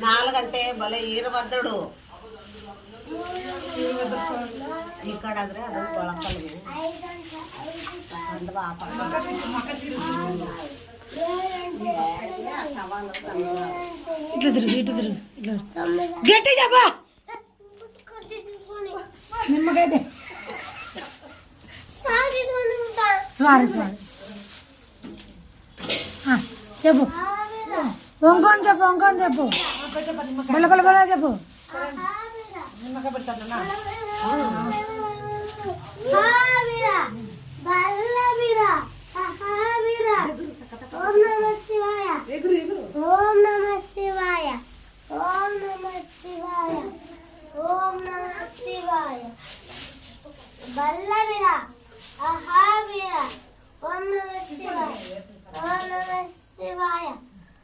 ನಾಲ್ಗಂಟೆ ಬಲೆ ಈರಭದ್ರುಡು ఇక్కడ అదే అది కొలకలు అండ్ బాప ఇట్లా తిరుగు ఇట్లా గట్టి చెప్పా నిమ్మకాయ స్వారీ స్వారీ చెప్పు వంకొని చెప్పు వంకొని చెప్పు బల్ల బల్ల బల్ల చెప్పు బల్లవీర అహావీర ఓం నమః శివాయ ఓం నమః శివాయ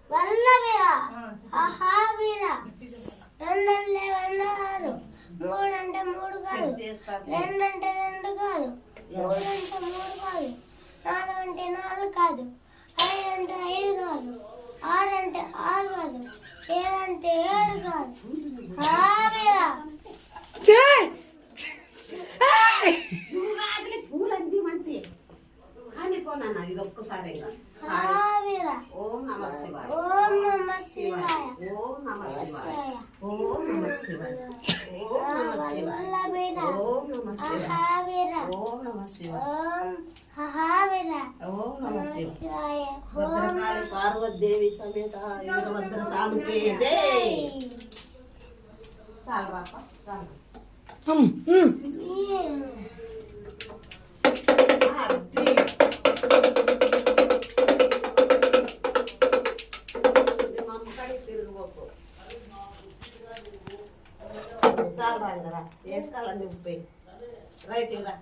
బల్లవీర అహావీర రెండంటే రెండు కాదు మూడంటే మూడు కాదు రెండంటే రెండు కాదు మూడంటే మూడు కాదు నాలుగంటే నాలుగు కాదు ఐదంటే ఐదు కాదు ఆరంటే ఆరు కాదు ఏడంటే ఏడు కాదు అహావీర పూలంది మంచి అని పోనా ఇది ఒక్కసారి ఓం నమః శివాయ ఓం నమః శివాయ ఓం నమః శివాయ ఓం నమః శివాయ ఓం నమః శివాయ ఓం నమః శివాయ ఓం నమః శివాయ భద్రకాళి పార్వతీదేవి సమేత వీరభద్ర స్వామికి జై. చాలు రాప చాలు చాలు రాందరా వేసుకోవాలని ఉప్పు రైట్ ఇరా.